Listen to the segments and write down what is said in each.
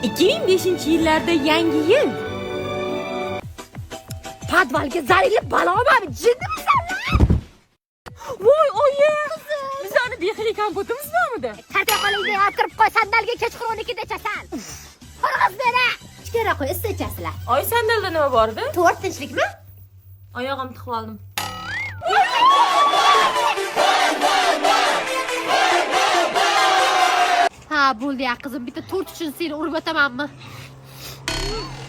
2005-yillarda yangi yil. Podvalga zarilib balomami? Jinnimisan lan? Voy oyi! Bizani bexili kompotimiz bormidi? Tartiq qolingda yotib qo'y, sandalga kechqurun 12da chasan. Qirg'iz bera. Ichkara qo'y, issichasizlar. Oy, sandalda nima bor edi? To'rt tinchlikmi? Oyog'im tiqib oldim. Ha, bo'ldi ya qizim, bitta to'rt uchun seni urib o'tamanmi?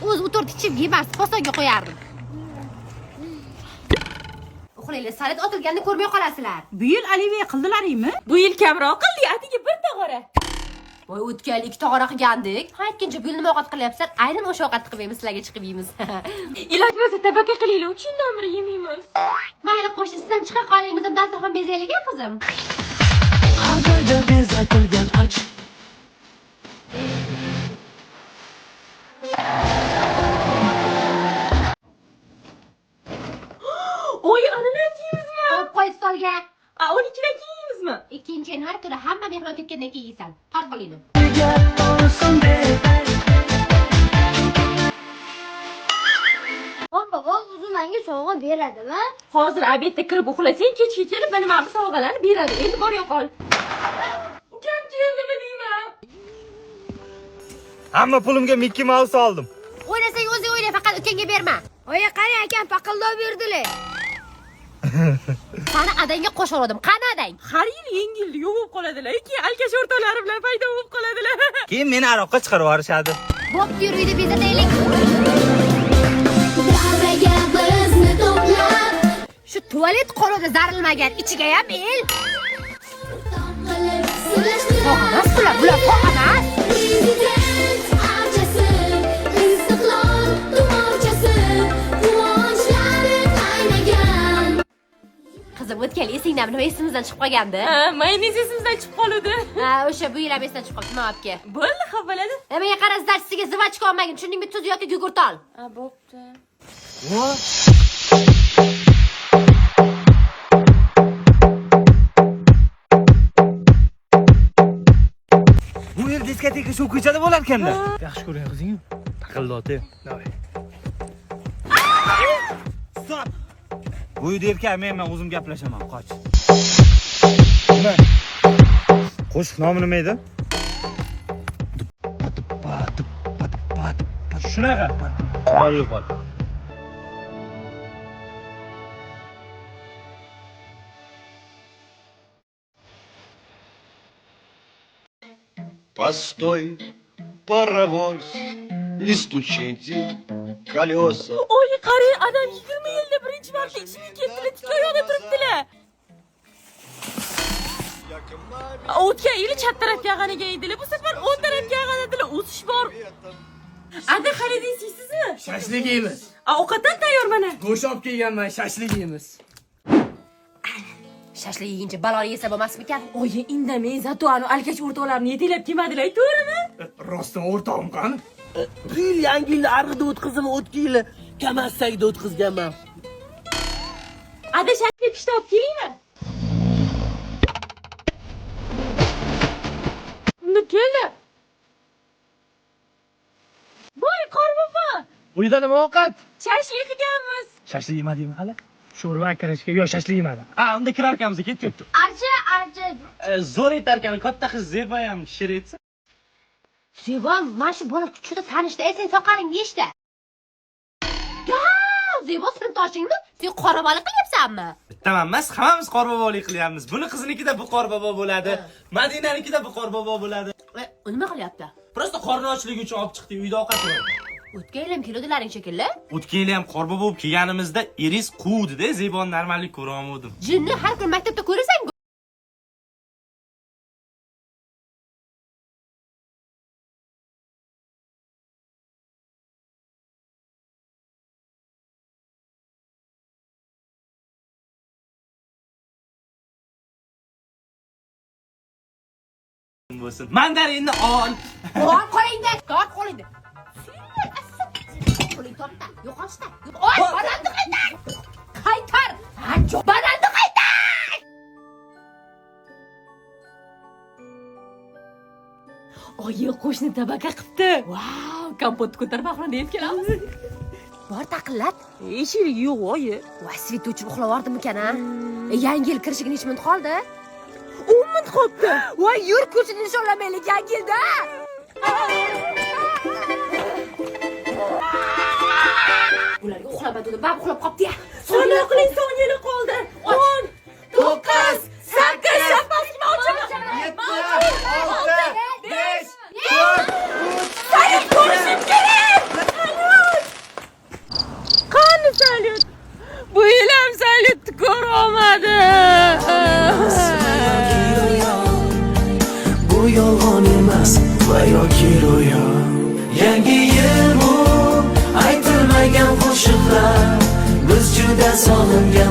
O'zi u to'rt ichib yemas, posonga qo'yardim. Uxlaylar, salat otilganini ko'rmay qolasizlar. Bu yil Oliviya qildilaringmi? Bu yil kamroq qildi, atiga bir tog'ora. Voy, o'tgan ikki tog'ora qilgandik. Ha, ikkinchi bu yil nima ovqat qilyapsan? Aynan o'sha ovqat qilib yeymiz, sizlarga chiqib yeymiz. Iloj bo'lsa tabaka qilaylik, uchundan biri yemaymiz. Mayli, qo'shni sizdan chiqa qoling, bizdan dasturxon bezaylik, qizim. Qadrda bezatilgan och. Oy, ananas yeymizmi? Qo'y stolga. 12dan keyin yeymizmi? Ikkinchi har kuni hamma mehmon ketgandan keyin yeysan. Qar qo'lingni. Baba uzun menga sovg'a beradimi? Hozir obedda kirib uxlasang, kechga kelib mana mana bu sovg'alarni beradi. Endi bor yo'qol. Ukam keldimi deyman. Hamma pulimga Mickey Mouse oldim. O'ynasang o'zing o'yna, faqat ukangga berma. Oya qani akam paqildov berdilar. Sani adangga qo'shiradim. Qani adang? Har yil yengildi, yo'q qoladilar. Keyin alkash o'rtoqlari bilan paydo bo'lib qoladilar. Keyin meni aroqqa chiqarib yuborishadi. Bo'pti, yuruydi, bezataylik. Shu tualet qo'lida zarilmagan, ichiga ham el. To'g'anas bular to'g'anas. Qizim, o'tgan esingdami? Nima esimizdan chiqib qolgandi? Ha, mayonez esimizdan chiqib qoldi. Ha, o'sha bu yil ham esdan chiqib qoldi, nima olibga? Bo'ldi, ha bo'ladi. Menga qarasizlar, sizga zivachka olmagin, tushundingmi? Tuz yoki gugurt ol. Ha, bo'pti. Bu yil diskoteka shu ko'chada bo'lar ekanda. Yaxshi ko'ring qizing. Taqildoti. Davay. Stop. Bu yerda erkak men o'zim gaplashaman, qoch. Nima? Qo'shiq nomi nima edi? Shunaqa. Qol yo'qol. Постой, паровоз, и стучите колеса. Oy, qarang, adam 20 yilda birinchi marta ichimga keldilar, tik oyoqda turibdilar. O'tgan yili chat tarafga yag'aniga edilar, bu safar o'ng tarafga yag'anadilar. O'sish bor. Ada xaridingiz sizni? Shashlik yeymiz. Ovqatdan tayyor mana. Go'sht olib kelganman, shashlik yeymiz. Shashlik yeguncha baloni yesa bo'lmasmikan? Oyi, indamay, zato anu alkash o'rtoqlarni yetilab kelmadilar, to'g'rimi? Rostdan o'rtog'im qani? Bu yil yangi yilni arg'ida o'tkazdim, o'tgan yili Kamassagida o'tkazganman. Ada shakli pishta olib kelingmi? Unda keldi. Voy, Qorbobo. Uyda nima ovqat? Shashlik qilganmiz. Shashlik yemadingmi hali? Sho'rva kirishga yo'q, shashlik yemadim. Unda kirar ekanmiz, ketdi. Archa. Zo'r etarkan, katta qiz Zeba ham shir etsa. Zebo, mana shu bola kuchida tanishdi, sen soqaling yeyishdi. Zebo, sinfdoshingmi? Sen qoraboli qilyapsanmi? Bittaman emas, hammamiz qorbobolik qilyapmiz. Buni qizinikida bu qorbobo bo'ladi. Madinanikida bu qorbobo bo'ladi. U nima qilyapti? Prosta qorni ochligi uchun olib chiqdik, uyda ovqat yo'q. O'tgan yil ham keluvdilaring shekilli. O'tgan yil ham qorbobo bo'lib kelganimizda eris quvdi-da, Zeboni normallik ko'ra olmadim. Jinni har kun maktabda ko'rasan. Bo'lsin. Mandarinni ol. Qo'lingda, qo'lingda. Qo'ling tortda, yo'qolishda. Oy, bananni qaytar. Qaytar. Bananni qaytar. Oyi, qo'shni oshni tabaka qilibdi. Vau, kompot ko'tarib axron yeb kelamiz. Bor taqillat. Eshik yo'q, oyi. Voy, svit o'chib uxlavordimikan a? Yangi yil kirishiga necha minut qoldi? 10 minut qolibdi. Voy, yur ko'chani nishonlamaylik yangi yilda. Ularga uxlamadi, bab uxlab qopti-ya. Sona qiling, soniyani qoldi. 10, 9, 8, zapasga ochaman. 7, 6, 5, 4, 3. Qani salyut? Bu yil ham salyutni ko'rolmadi. Bu yolg'on emas va yoki ro'yo. Yangi yil bu aytilmagan qo'shiqlar, biz juda sog'ingan